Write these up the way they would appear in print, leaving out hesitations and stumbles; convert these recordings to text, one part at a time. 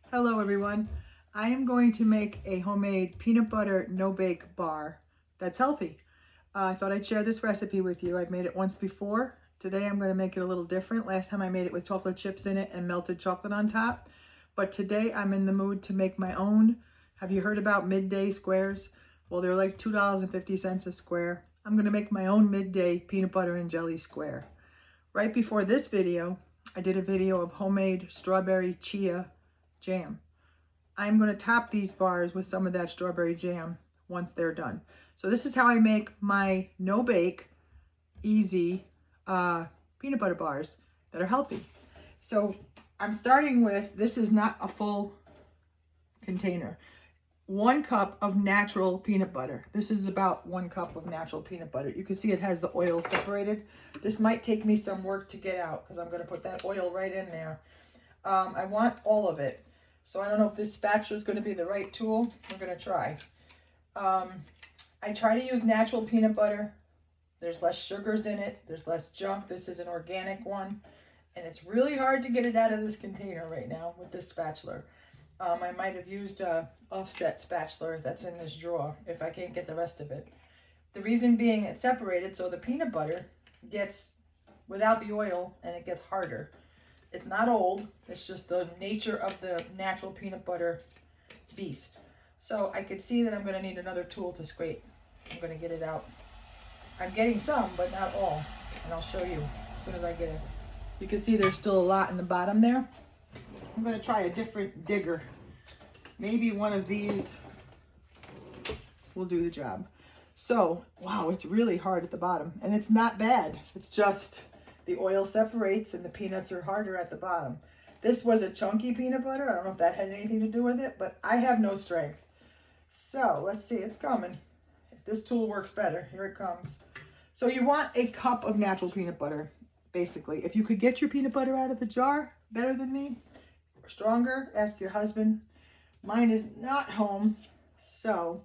Hello everyone. I am going to make a homemade peanut butter no-bake bar that's healthy. I thought I'd share this recipe with you. I've made it once before. Today I'm going to make it a little different. Last time I made it with chocolate chips in it and melted chocolate on top. But today I'm in the mood to make my own. Have you heard about midday squares? Well, they're like $2.50 a square. I'm going to make my own midday peanut butter and jelly square. Right before this video, I did a video of homemade strawberry Chia jam. I'm going to top these bars with some of that strawberry jam once they're done. So this is how I make my no-bake, easy peanut butter bars that are healthy. So I'm starting with, this is not a full container, 1 cup of natural peanut butter. This is about 1 cup of natural peanut butter. You can see it has the oil separated. This might take me some work to get out because I'm going to put that oil right in there. I want all of it. So I don't know if this spatula is going to be the right tool. We're going to try. I try to use natural peanut butter. There's less sugars in it. There's less junk. This is an organic one. And it's really hard to get it out of this container right now with this spatula. I might have used a offset spatula that's in this drawer if I can't get the rest of it. The reason being it's separated so the peanut butter gets without the oil and it gets harder. It's not old, it's just the nature of the natural peanut butter beast. So I could see that I'm going to need another tool to scrape. I'm going to get it out. I'm getting some, but not all. And I'll show you as soon as I get it. You can see there's still a lot in the bottom there. I'm going to try a different digger. Maybe one of these will do the job. So, wow, it's really hard at the bottom. And it's not bad. It's just the oil separates and the peanuts are harder at the bottom. This was a chunky peanut butter. I don't know if that had anything to do with it, but I have no strength. So let's see, it's coming. If this tool works better, here it comes. So you want a cup of natural peanut butter, basically. If you could get your peanut butter out of the jar better than me, or stronger, ask your husband. Mine is not home, so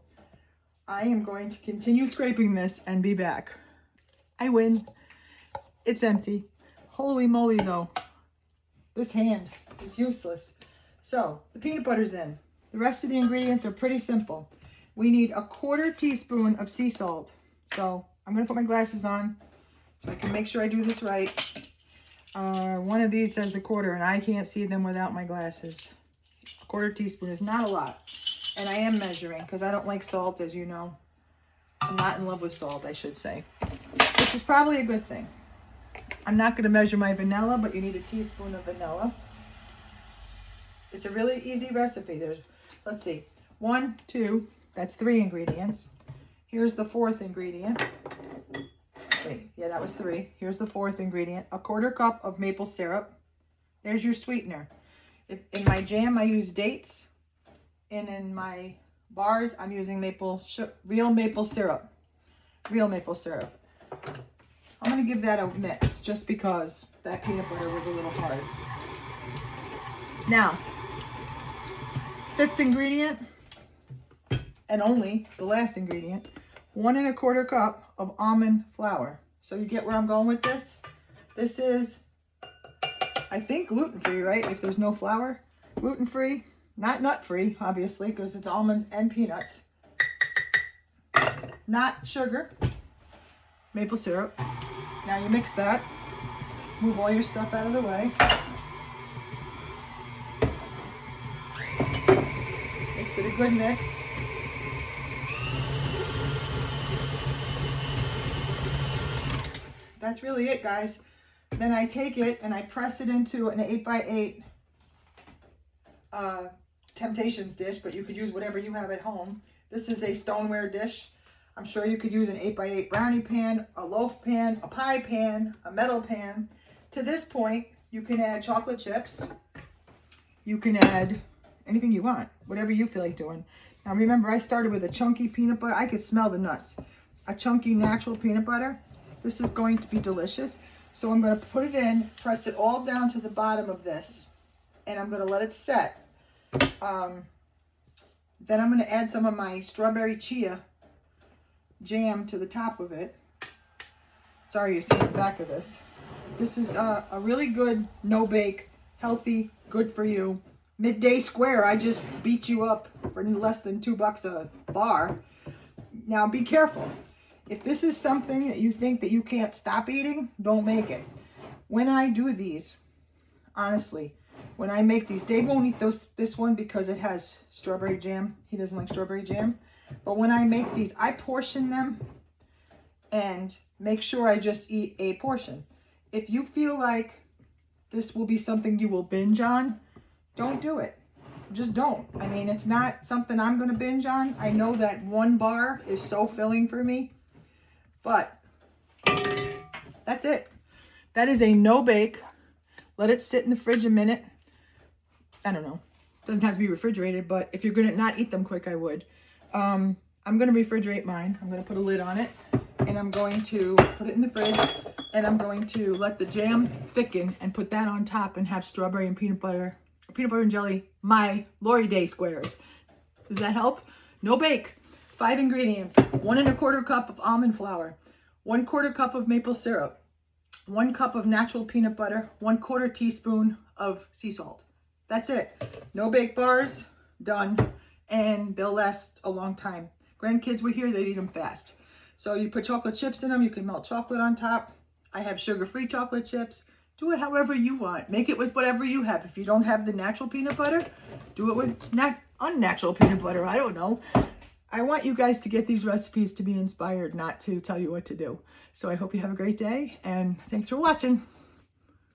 I am going to continue scraping this and be back. I win. It's empty. Holy moly though. This hand is useless. So the peanut butter's in. The rest of the ingredients are pretty simple. We need 1/4 teaspoon of sea salt. So I'm going to put my glasses on so I can make sure I do this right. One of these says 1/4 and I can't see them without my glasses. 1/4 teaspoon is not a lot. And I am measuring because I don't like salt, as you know. I'm not in love with salt, I should say. Which is probably a good thing. I'm not going to measure my vanilla, but you need a teaspoon of vanilla. It's a really easy recipe. There's, let's see, 1, 2, that's 3 ingredients. Here's the 4th ingredient. Wait, yeah, that was 3. Here's the 4th ingredient. 1/4 cup of maple syrup. There's your sweetener. In my jam, I use dates. And in my bars, I'm using real maple syrup. Real maple syrup. I'm going to give that a mix just because that peanut butter was a little hard. Now, 5th ingredient, and only the last ingredient, 1 1/4 cup of almond flour. So you get where I'm going with this? This is, I think, gluten-free, right? If there's no flour. Gluten-free, not nut-free, obviously, because it's almonds and peanuts. Not sugar. Maple syrup. Now you mix that. Move all your stuff out of the way. Makes it a good mix. That's really it, guys. Then I take it and I press it into an 8x8 Temptations dish, but you could use whatever you have at home. This is a stoneware dish. I'm sure you could use an 8x8 brownie pan, a loaf pan, a pie pan, a metal pan. To this point, you can add chocolate chips. You can add anything you want, whatever you feel like doing. Now remember, I started with a chunky peanut butter. I could smell the nuts. A chunky natural peanut butter. This is going to be delicious. So I'm going to put it in, press it all down to the bottom of this, and I'm going to let it set. Then I'm going to add some of my strawberry Chia jam to the top of it. Sorry you see the back of this. This is a really good no-bake, healthy, good for you Midday Square. I just beat you up for less than $2 a bar. Now be careful. If this is something that you think that you can't stop eating, don't make it. When I do these, honestly, when I make these, Dave won't eat this one because it has strawberry jam. He doesn't like strawberry jam. But when I make these, I portion them and make sure I just eat a portion. If you feel like this will be something you will binge on, don't do it. Just don't. I mean, it's not something I'm going to binge on. I know that one bar is so filling for me, but that's it. That is a no bake. Let it sit in the fridge a minute. I don't know. Doesn't have to be refrigerated, but if you're going to not eat them quick, I would. I'm going to refrigerate mine. I'm going to put a lid on it, and I'm going to put it in the fridge, and I'm going to let the jam thicken and put that on top and have strawberry and peanut butter and jelly, my Lori Day squares. Does that help? No bake. 5 ingredients: 1 1/4 cup of almond flour, 1/4 cup of maple syrup, 1 cup of natural peanut butter, 1/4 teaspoon of sea salt. That's it. No bake bars, done, and they'll last a long time. Grandkids were here, they'd eat them fast. So you put chocolate chips in them, you can melt chocolate on top. I have sugar-free chocolate chips. Do it however you want. Make it with whatever you have. If you don't have the natural peanut butter, do it with unnatural peanut butter. I don't know. I want you guys to get these recipes to be inspired, not to tell you what to do. So I hope you have a great day, and thanks for watching.